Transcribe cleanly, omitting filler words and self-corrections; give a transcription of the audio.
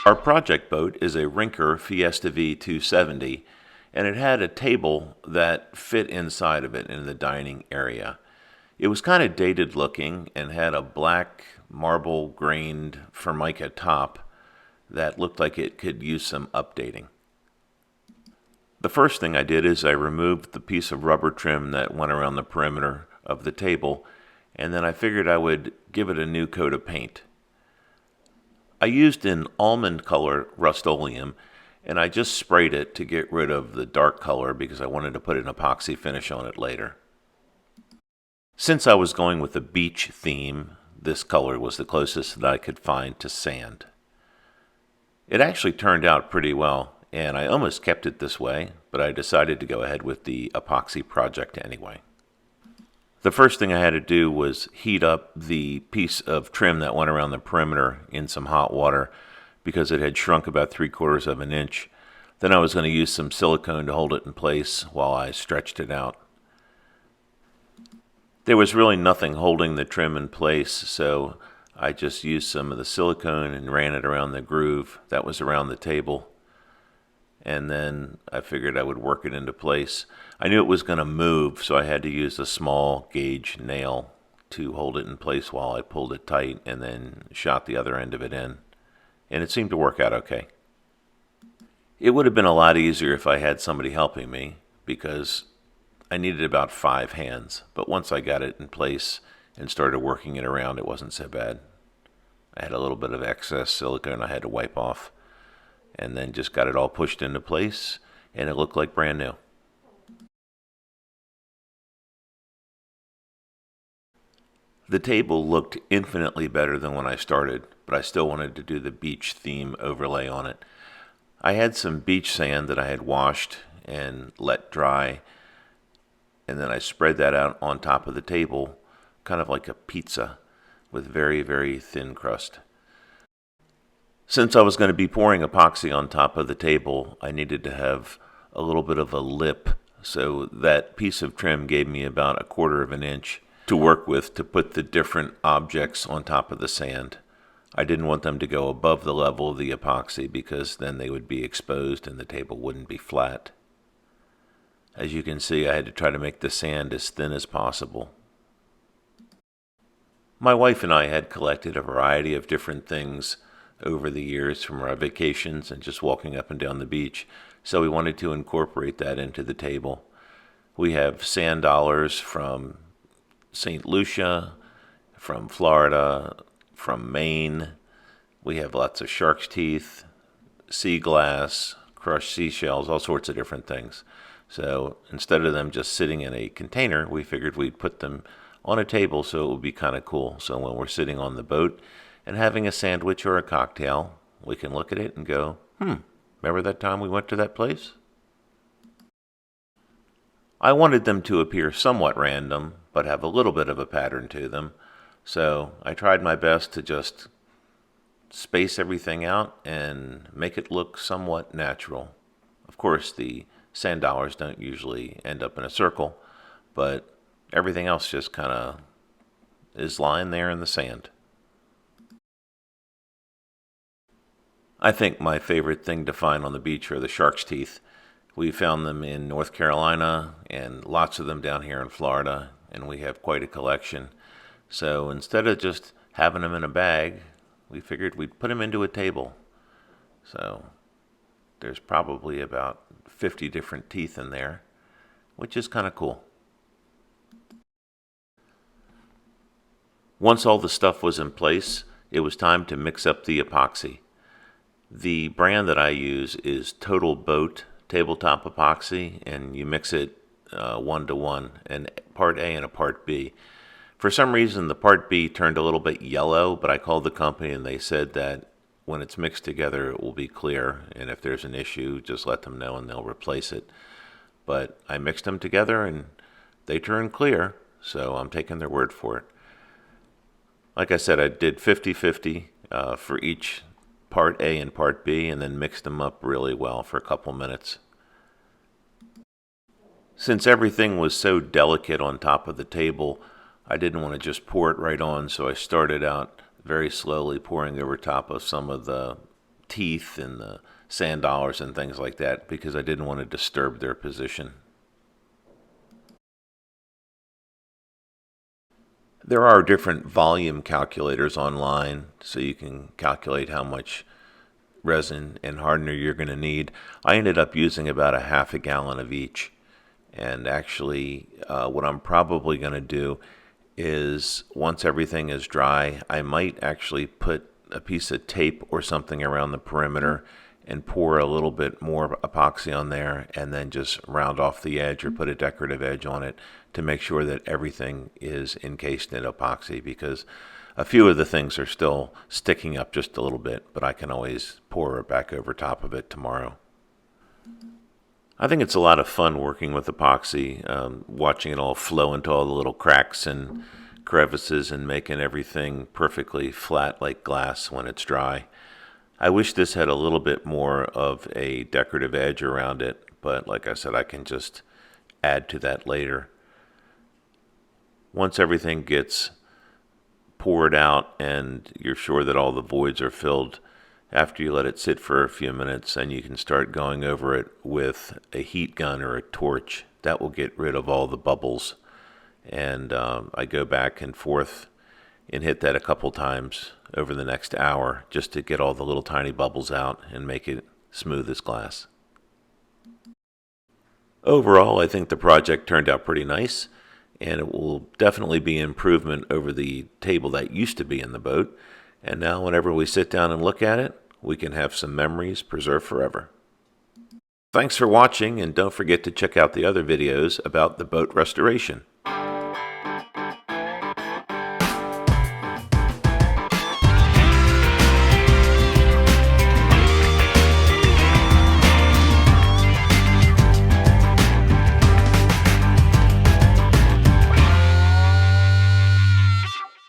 Our project boat is a Rinker Fiesta V 270, and it had a table that fit inside of it in the dining area. It was kind of dated looking and had a black marble grained Formica top that looked like it could use some updating. The first thing I did is I removed the piece of rubber trim that went around the perimeter of the table, and then I figured I would give it a new coat of paint. I used an almond color Rust-Oleum, and I just sprayed it to get rid of the dark color because I wanted to put an epoxy finish on it later. Since I was going with a beach theme, this color was the closest that I could find to sand. It actually turned out pretty well, and I almost kept it this way, but I decided to go ahead with the epoxy project anyway. The first thing I had to do was heat up the piece of trim that went around the perimeter in some hot water because it had shrunk about 3/4 of an inch. Then I was going to use some silicone to hold it in place while I stretched it out. There was really nothing holding the trim in place, so I just used some of the silicone and ran it around the groove that was around the table. And then I figured I would work it into place. I knew it was going to move, so I had to use a small gauge nail to hold it in place while I pulled it tight and then shot the other end of it in. And it seemed to work out okay. It would have been a lot easier if I had somebody helping me because I needed about 5 hands. But once I got it in place and started working it around, it wasn't so bad. I had a little bit of excess silicone I had to wipe off, and then just got it all pushed into place, and it looked like brand new. The table looked infinitely better than when I started, but I still wanted to do the beach theme overlay on it. I had some beach sand that I had washed and let dry, and then I spread that out on top of the table, kind of like a pizza with very, very thin crust. Since I was going to be pouring epoxy on top of the table, I needed to have a little bit of a lip, so that piece of trim gave me about 1/4 of an inch to work with to put the different objects on top of the sand. I didn't want them to go above the level of the epoxy because then they would be exposed and the table wouldn't be flat. As you can see, I had to try to make the sand as thin as possible. My wife and I had collected a variety of different things over the years from our vacations and just walking up and down the beach, so we wanted to incorporate that into the table. We have sand dollars from St. Lucia, from Florida, from Maine. We have lots of shark's teeth, sea glass, crushed seashells, all sorts of different things. So instead of them just sitting in a container, we figured we'd put them on a table so it would be kind of cool. So when we're sitting on the boat and having a sandwich or a cocktail, we can look at it and go, remember that time we went to that place? I wanted them to appear somewhat random, but have a little bit of a pattern to them. So I tried my best to just space everything out and make it look somewhat natural. Of course, the sand dollars don't usually end up in a circle, but everything else just kind of is lying there in the sand. I think my favorite thing to find on the beach are the shark's teeth. We found them in North Carolina and lots of them down here in Florida, and we have quite a collection. So instead of just having them in a bag, we figured we'd put them into a table. So there's probably about 50 different teeth in there, which is kind of cool. Once all the stuff was in place, it was time to mix up the epoxy. The brand that I use is Total Boat tabletop epoxy, and you mix it 1-to-1, and part A and a part B. For some reason, the part B turned a little bit yellow, but I called the company and they said that when it's mixed together, it will be clear, and if there's an issue, just let them know and they'll replace it. But I mixed them together and they turned clear, so I'm taking their word for it. Like I said, I did 50-50 for each part A and part B, and then mixed them up really well for a couple minutes. Since everything was so delicate on top of the table, I didn't want to just pour it right on, so I started out very slowly pouring over top of some of the teeth and the sand dollars and things like that because I didn't want to disturb their position. There are different volume calculators online, so you can calculate how much resin and hardener you're going to need. I ended up using about a half a gallon of each. And actually, what I'm probably going to do is once everything is dry, I might actually put a piece of tape or something around the perimeter and pour a little bit more epoxy on there and then just round off the edge or put a decorative edge on it to make sure that everything is encased in epoxy, because a few of the things are still sticking up just a little bit, but I can always pour it back over top of it tomorrow. I think it's a lot of fun working with epoxy, watching it all flow into all the little cracks and crevices and making everything perfectly flat like glass when it's dry. I wish this had a little bit more of a decorative edge around it, but like I said, I can just add to that later. Once everything gets poured out and you're sure that all the voids are filled, after you let it sit for a few minutes, and you can start going over it with a heat gun or a torch. That will get rid of all the bubbles. And I go back and forth and hit that a couple times over the next hour just to get all the little tiny bubbles out and make it smooth as glass. Overall, I think the project turned out pretty nice, and it will definitely be an improvement over the table that used to be in the boat. And now whenever we sit down and look at it, we can have some memories preserved forever. Thanks for watching, and don't forget to check out the other videos about the boat restoration.